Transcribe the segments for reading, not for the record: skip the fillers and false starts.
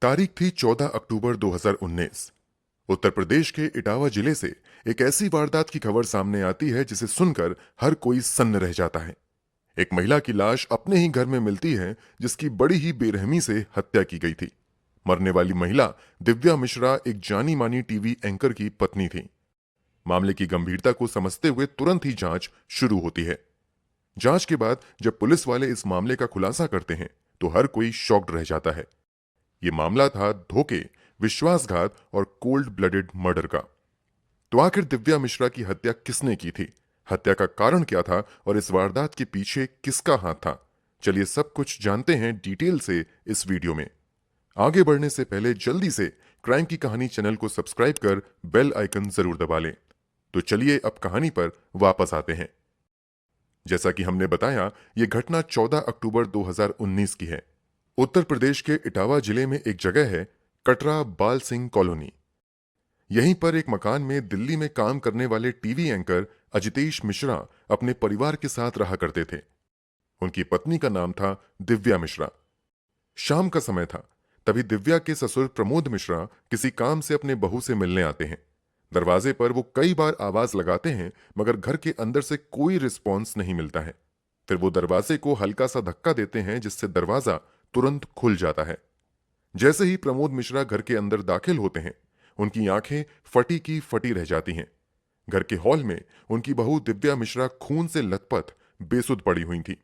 तारीख थी 14 अक्टूबर 2019। उत्तर प्रदेश के इटावा जिले से एक ऐसी वारदात की खबर सामने आती है जिसे सुनकर हर कोई सन्न रह जाता है। एक महिला की लाश अपने ही घर में मिलती है जिसकी बड़ी ही बेरहमी से हत्या की गई थी। मरने वाली महिला दिव्या मिश्रा एक जानी मानी टीवी एंकर की पत्नी थी। मामले की गंभीरता को समझते हुए तुरंत ही जांच शुरू होती है। जांच के बाद जब पुलिस वाले इस मामले का खुलासा करते हैं तो हर कोई शॉक्ड रह जाता है। ये मामला था धोखे, विश्वासघात और कोल्ड ब्लडेड मर्डर का। तो आखिर दिव्या मिश्रा की हत्या किसने की थी, हत्या का कारण क्या था और इस वारदात के पीछे किसका हाथ था? चलिए सब कुछ जानते हैं डिटेल से इस वीडियो में। आगे बढ़ने से पहले जल्दी से क्राइम की कहानी चैनल को सब्सक्राइब कर बेल आइकन जरूर दबा लें। तो चलिए अब कहानी पर वापस आते हैं। जैसा कि हमने बताया, यह घटना 14 अक्टूबर 2019 की है। उत्तर प्रदेश के इटावा जिले में एक जगह है, कटरा बाल सिंह कॉलोनी। यहीं पर एक मकान में दिल्ली में काम करने वाले टीवी एंकर अजितेश मिश्रा अपने परिवार के साथ रहा करते थे। उनकी पत्नी का नाम था दिव्या मिश्रा। शाम का समय था, तभी दिव्या के ससुर प्रमोद मिश्रा किसी काम से अपने बहू से मिलने आते हैं। दरवाजे पर वो कई बार आवाज लगाते हैं मगर घर के अंदर से कोई रिस्पॉन्स नहीं मिलता है। फिर वो दरवाजे को हल्का सा धक्का देते हैं जिससे दरवाजा तुरंत खुल जाता है। जैसे ही प्रमोद मिश्रा घर के अंदर दाखिल होते हैं, उनकी आंखें फटी की फटी रह जाती हैं। घर के हॉल में उनकी बहू दिव्या मिश्रा खून से लथपथ बेसुध पड़ी हुई थी।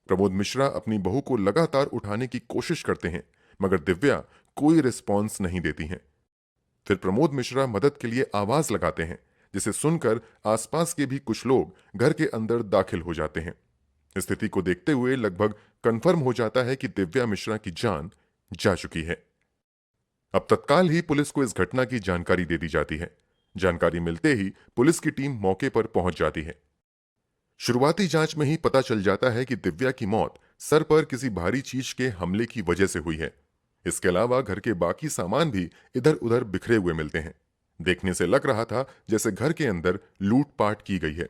प्रमोद मिश्रा अपनी बहू को लगातार उठाने की कोशिश करते हैं मगर दिव्या कोई रिस्पॉन्स नहीं देती हैं। फिर प्रमोद मिश्रा मदद के लिए आवाज लगाते हैं जिसे सुनकर आसपास के भी कुछ लोग घर के अंदर दाखिल हो जाते हैं। स्थिति को देखते हुए लगभग कंफर्म हो जाता है कि दिव्या मिश्रा की जान जा चुकी है। अब तत्काल ही पुलिस को इस घटना की जानकारी दे दी जाती है। जानकारी मिलते ही पुलिस की टीम मौके पर पहुंच जाती है। शुरुआती जांच में ही पता चल जाता है कि दिव्या की मौत सर पर किसी भारी चीज के हमले की वजह से हुई है। इसके अलावा घर के बाकी सामान भी इधर उधर बिखरे हुए मिलते हैं। देखने से लग रहा था जैसे घर के अंदर लूटपाट की गई है।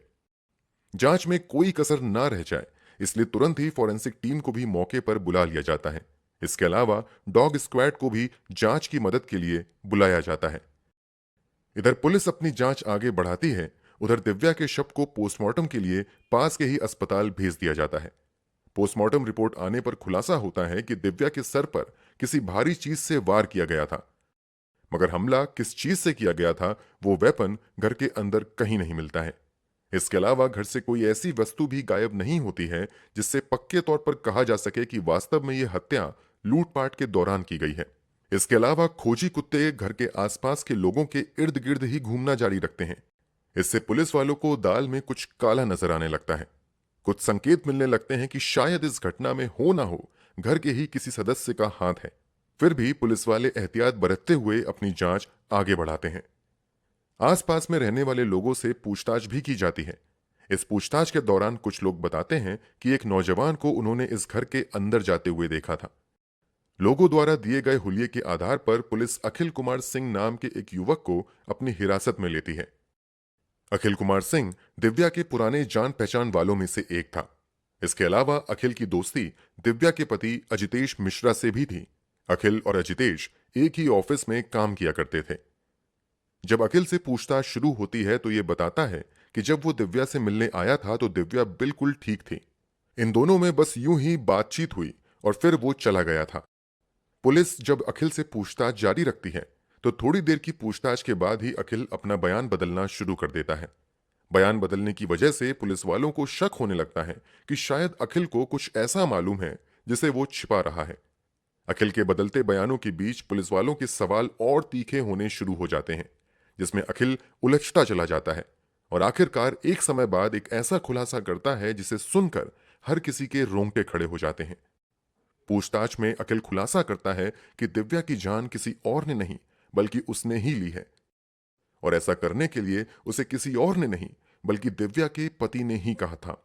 जांच में कोई कसर ना रह जाए इसलिए तुरंत ही फॉरेंसिक टीम को भी मौके पर बुला लिया जाता है। इसके अलावा डॉग स्क्वाड को भी जांच की मदद के लिए बुलाया जाता है। इधर पुलिस अपनी जांच आगे बढ़ाती है, उधर दिव्या के शव को पोस्टमार्टम के लिए पास के ही अस्पताल भेज दिया जाता है। पोस्टमार्टम रिपोर्ट आने पर खुलासा होता है कि दिव्या के सर पर किसी भारी चीज से वार किया गया था, मगर हमला किस चीज से किया गया था वो वेपन घर के अंदर कहीं नहीं मिलता है। इसके अलावा घर से कोई ऐसी वस्तु भी गायब नहीं होती है जिससे पक्के तौर पर कहा जा सके कि वास्तव में यह हत्या लूटपाट के दौरान की गई है। इसके अलावा खोजी कुत्ते घर के आसपास के लोगों के इर्द गिर्द ही घूमना जारी रखते हैं। इससे पुलिस वालों को दाल में कुछ काला नजर आने लगता है। कुछ संकेत मिलने लगते हैं कि शायद इस घटना में हो ना हो घर के ही किसी सदस्य का हाथ है। फिर भी पुलिस वाले एहतियात बरतते हुए अपनी जांच आगे बढ़ाते हैं। आसपास में रहने वाले लोगों से पूछताछ भी की जाती है। इस पूछताछ के दौरान कुछ लोग बताते हैं कि एक नौजवान को उन्होंने इस घर के अंदर जाते हुए देखा था। लोगों द्वारा दिए गए हुलिये के आधार पर पुलिस अखिल कुमार सिंह नाम के एक युवक को अपनी हिरासत में लेती है। अखिल कुमार सिंह दिव्या के पुराने जान पहचान वालों में से एक था। इसके अलावा अखिल की दोस्ती दिव्या के पति अजितेश मिश्रा से भी थी। अखिल और अजितेश एक ही ऑफिस में काम किया करते थे। जब अखिल से पूछताछ शुरू होती है तो यह बताता है कि जब वो दिव्या से मिलने आया था तो दिव्या बिल्कुल ठीक थी। इन दोनों में बस यूं ही बातचीत हुई और फिर वो चला गया था। पुलिस जब अखिल से पूछताछ जारी रखती है तो थोड़ी देर की पूछताछ के बाद ही अखिल अपना बयान बदलना शुरू कर देता है। बयान बदलने की वजह से पुलिस वालों को शक होने लगता है कि शायद अखिल को कुछ ऐसा मालूम है जिसे वो छिपा रहा है। अखिल के बदलते बयानों के बीच पुलिस वालों के सवाल और तीखे होने शुरू हो जाते हैं, जिसमें अखिल उलझता चला जाता है और आखिरकार एक समय बाद एक ऐसा खुलासा करता है जिसे सुनकर हर किसी के रोंगटे खड़े हो जाते हैं। पूछताछ में अखिल खुलासा करता है कि दिव्या की जान किसी और ने नहीं बल्कि उसने ही ली है, और ऐसा करने के लिए उसे किसी और ने नहीं बल्कि दिव्या के पति ने ही कहा था।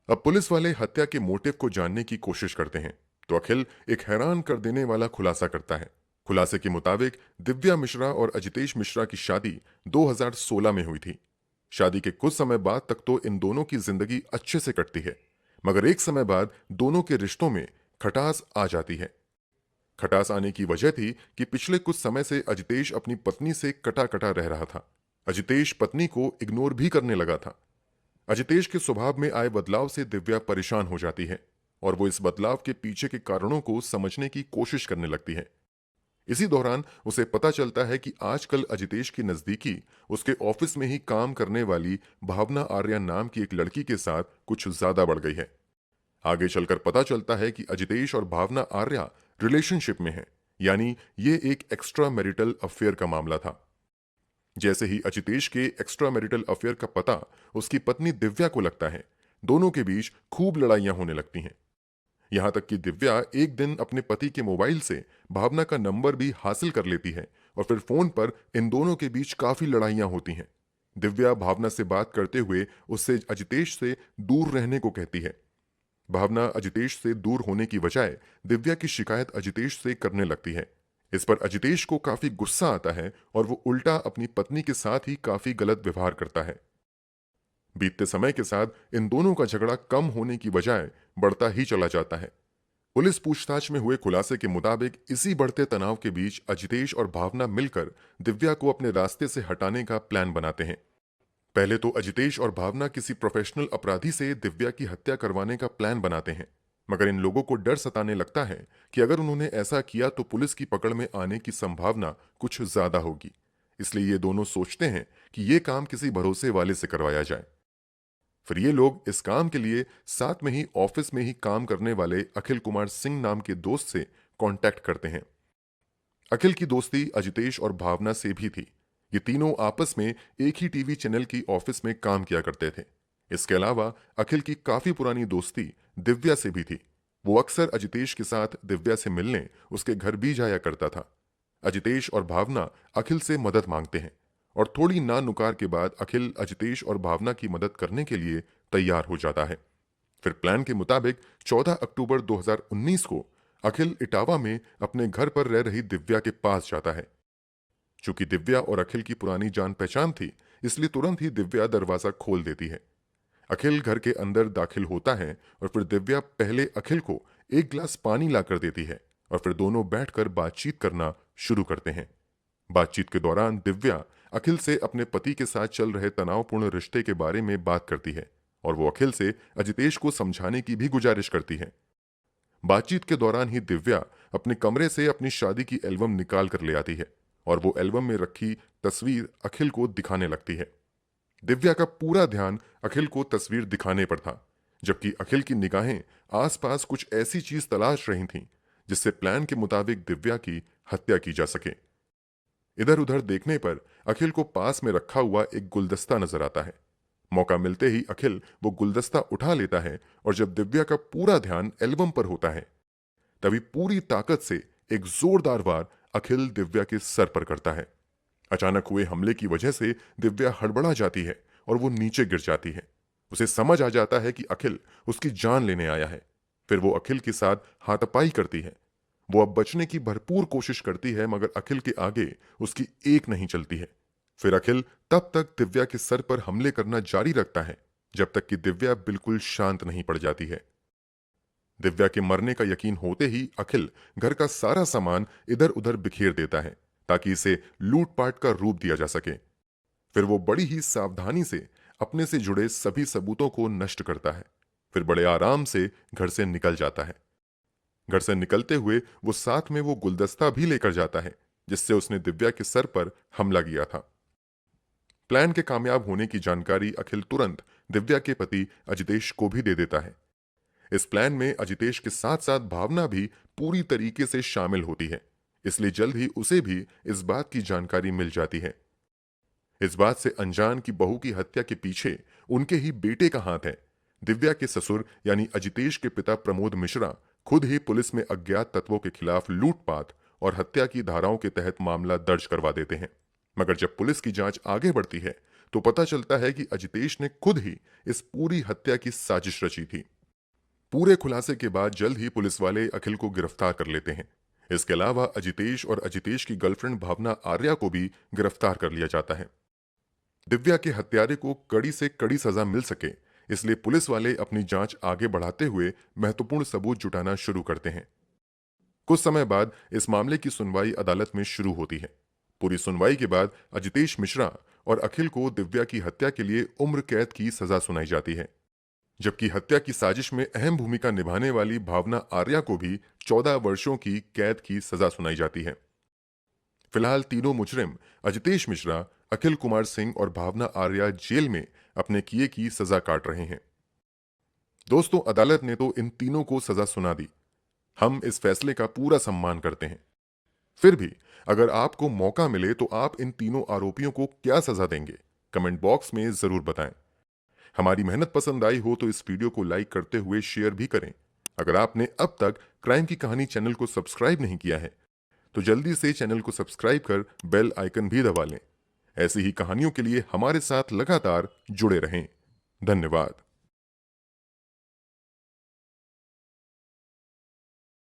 अब पुलिस वाले हत्या के मोटिव को जानने की कोशिश करते हैं तो अखिल एक हैरान कर देने वाला खुलासा करता है। खुलासे के मुताबिक दिव्या मिश्रा और अजितेश मिश्रा की शादी 2016 में हुई थी। शादी के कुछ समय बाद तक तो इन दोनों की जिंदगी अच्छे से कटती है, मगर एक समय बाद दोनों के रिश्तों में खटास आ जाती है। खटास आने की वजह थी कि पिछले कुछ समय से अजितेश अपनी पत्नी से कटा कटा रह रहा था। अजितेश पत्नी को इग्नोर भी करने लगा था। अजितेश के स्वभाव में आए बदलाव से दिव्या परेशान हो जाती है और वो इस बदलाव के पीछे के कारणों को समझने की कोशिश करने लगती है। इसी दौरान उसे पता चलता है कि आजकल अजितेश की नजदीकी उसके ऑफिस में ही काम करने वाली भावना आर्या नाम की एक लड़की के साथ कुछ ज्यादा बढ़ गई है। आगे चलकर पता चलता है कि अजितेश और भावना आर्या रिलेशनशिप में हैं, यानी ये एक एक्स्ट्रा मैरिटल अफेयर का मामला था। जैसे ही अजितेश के एक्स्ट्रा मैरिटल अफेयर का पता उसकी पत्नी दिव्या को लगता है, दोनों के बीच खूब लड़ाइयां होने लगती हैं। यहां तक कि दिव्या एक दिन अपने पति के मोबाइल से भावना का नंबर भी हासिल कर लेती है और फिर फोन पर इन दोनों के बीच काफी लड़ाइयां होती हैं। दिव्या भावना से बात करते हुए उससे अजितेश से दूर रहने को कहती है। भावना अजितेश से दूर होने की बजाय दिव्या की शिकायत अजितेश से करने लगती है। इस पर अजितेश को काफी गुस्सा आता है और वो उल्टा अपनी पत्नी के साथ ही काफी गलत व्यवहार करता है। बीतते समय के साथ इन दोनों का झगड़ा कम होने की बजाय बढ़ता ही चला जाता है। पुलिस पूछताछ में हुए खुलासे के मुताबिक इसी बढ़ते तनाव के बीच अजितेश और भावना मिलकर दिव्या को अपने रास्ते से हटाने का प्लान बनाते हैं। पहले तो अजितेश और भावना किसी प्रोफेशनल अपराधी से दिव्या की हत्या करवाने का प्लान बनाते हैं, मगर इन लोगों को डर सताने लगता है कि अगर उन्होंने ऐसा किया तो पुलिस की पकड़ में आने की संभावना कुछ ज्यादा होगी। इसलिए ये दोनों सोचते हैं कि ये काम किसी भरोसे वाले से करवाया जाए। फिर ये लोग इस काम के लिए साथ में ही ऑफिस में ही काम करने वाले अखिल कुमार सिंह नाम के दोस्त से कांटेक्ट करते हैं। अखिल की दोस्ती अजितेश और भावना से भी थी। ये तीनों आपस में एक ही टीवी चैनल की ऑफिस में काम किया करते थे। इसके अलावा अखिल की काफी पुरानी दोस्ती दिव्या से भी थी। वो अक्सर अजितेश के साथ दिव्या से मिलने उसके घर भी जाया करता था। अजितेश और भावना अखिल से मदद मांगते हैं और थोड़ी ना नुकार के बाद अखिल अजितेश और भावना की मदद करने के लिए तैयार हो जाता है। फिर प्लान के मुताबिक 14 अक्टूबर 2019 को अखिल इटावा में अपने घर पर रह रही दिव्या के पास जाता है। चूंकि दिव्या और अखिल की पुरानी जान पहचान थी, इसलिए तुरंत ही दिव्या दरवाजा खोल देती है। अखिल घर के अंदर दाखिल होता है और फिर दिव्या पहले अखिल को एक गिलास पानी लाकर देती है और फिर दोनों बैठकर बातचीत करना शुरू करते हैं। बातचीत के दौरान दिव्या अखिल से अपने पति के साथ चल रहे तनावपूर्ण रिश्ते के बारे में बात करती है और वो अखिल से अजितेश को समझाने की भी गुजारिश करती है। बातचीत के दौरान ही दिव्या अपने कमरे से अपनी शादी की एल्बम निकाल कर ले आती है और वो एल्बम में रखी तस्वीर अखिल को दिखाने लगती है। दिव्या का पूरा ध्यान अखिल को तस्वीर दिखाने पर था, जबकि अखिल की निगाहें आसपास कुछ ऐसी चीज तलाश रही थीं जिससे प्लान के मुताबिक दिव्या की हत्या की जा सके। इधर उधर देखने पर अखिल को पास में रखा हुआ एक गुलदस्ता नजर आता है। मौका मिलते ही अखिल वो गुलदस्ता उठा लेता है और जब दिव्या का पूरा ध्यान एल्बम पर होता है, तभी पूरी ताकत से एक जोरदार वार अखिल दिव्या के सर पर करता है। अचानक हुए हमले की वजह से दिव्या हड़बड़ा जाती है और वो नीचे गिर जाती है। उसे समझ आ जाता है कि अखिल उसकी जान लेने आया है। फिर वो अखिल के साथ हाथापाई करती है। वो अब बचने की भरपूर कोशिश करती है, मगर अखिल के आगे उसकी एक नहीं चलती है। फिर अखिल तब तक दिव्या के सर पर हमले करना जारी रखता है जब तक कि दिव्या बिल्कुल शांत नहीं पड़ जाती है। दिव्या के मरने का यकीन होते ही अखिल घर का सारा सामान इधर उधर बिखेर देता है ताकि इसे लूटपाट का रूप दिया जा सके। फिर वो बड़ी ही सावधानी से अपने से जुड़े सभी सबूतों को नष्ट करता है। फिर बड़े आराम से घर से निकल जाता है। घर से निकलते हुए वो साथ में वो गुलदस्ता भी लेकर जाता है जिससे उसने दिव्या के सर पर हमला किया था। प्लान के कामयाब होने की जानकारी अखिल तुरंत दिव्या के पति अजितेश को भी दे देता है। इस प्लान में अजितेश के साथ साथ भावना भी पूरी तरीके से शामिल होती है, इसलिए जल्द ही उसे भी इस बात की जानकारी मिल जाती है। इस बात से अनजान की बहू की हत्या के पीछे उनके ही बेटे का हाथ है। दिव्या के ससुर यानी अजितेश के पिता प्रमोद मिश्रा खुद ही पुलिस में अज्ञात तत्वों के खिलाफ लूटपाट और हत्या की धाराओं के तहत मामला दर्ज करवा देते हैं। मगर जब पुलिस की जांच आगे बढ़ती है तो पता चलता है कि अजितेश ने खुद ही इस पूरी हत्या की साजिश रची थी। पूरे खुलासे के बाद जल्द ही पुलिस वाले अखिल को गिरफ्तार कर लेते हैं। इसके अलावा अजितेश और अजितेश की गर्लफ्रेंड भावना आर्या को भी गिरफ्तार कर लिया जाता है। दिव्या के हत्यारे को कड़ी से कड़ी सजा मिल सके, इसलिए पुलिस वाले अपनी जांच आगे बढ़ाते हुए महत्वपूर्ण सबूत जुटाना शुरू करते हैं। कुछ समय बाद इस मामले की सुनवाई अदालत में शुरू होती है। पूरी सुनवाई के बाद अजितेश मिश्रा और अखिल को दिव्या की हत्या के लिए उम्र कैद की सजा सुनाई जाती है, जबकि हत्या की साजिश में अहम भूमिका निभाने वाली भावना आर्या को भी 14 वर्षों की कैद की सजा सुनाई जाती है। फिलहाल तीनों मुजरिम अजितेश मिश्रा, अखिल कुमार सिंह और भावना आर्या जेल में अपने किए की सजा काट रहे हैं। दोस्तों, अदालत ने तो इन तीनों को सजा सुना दी। हम इस फैसले का पूरा सम्मान करते हैं। फिर भी अगर आपको मौका मिले तो आप इन तीनों आरोपियों को क्या सजा देंगे? कमेंट बॉक्स में जरूर बताएं। हमारी मेहनत पसंद आई हो तो इस वीडियो को लाइक करते हुए शेयर भी करें। अगर आपने अब तक क्राइम की कहानी चैनल को सब्सक्राइब नहीं किया है तो जल्दी से चैनल को सब्सक्राइब कर बेल आइकन भी दबा लें। ऐसी ही कहानियों के लिए हमारे साथ लगातार जुड़े रहें। धन्यवाद।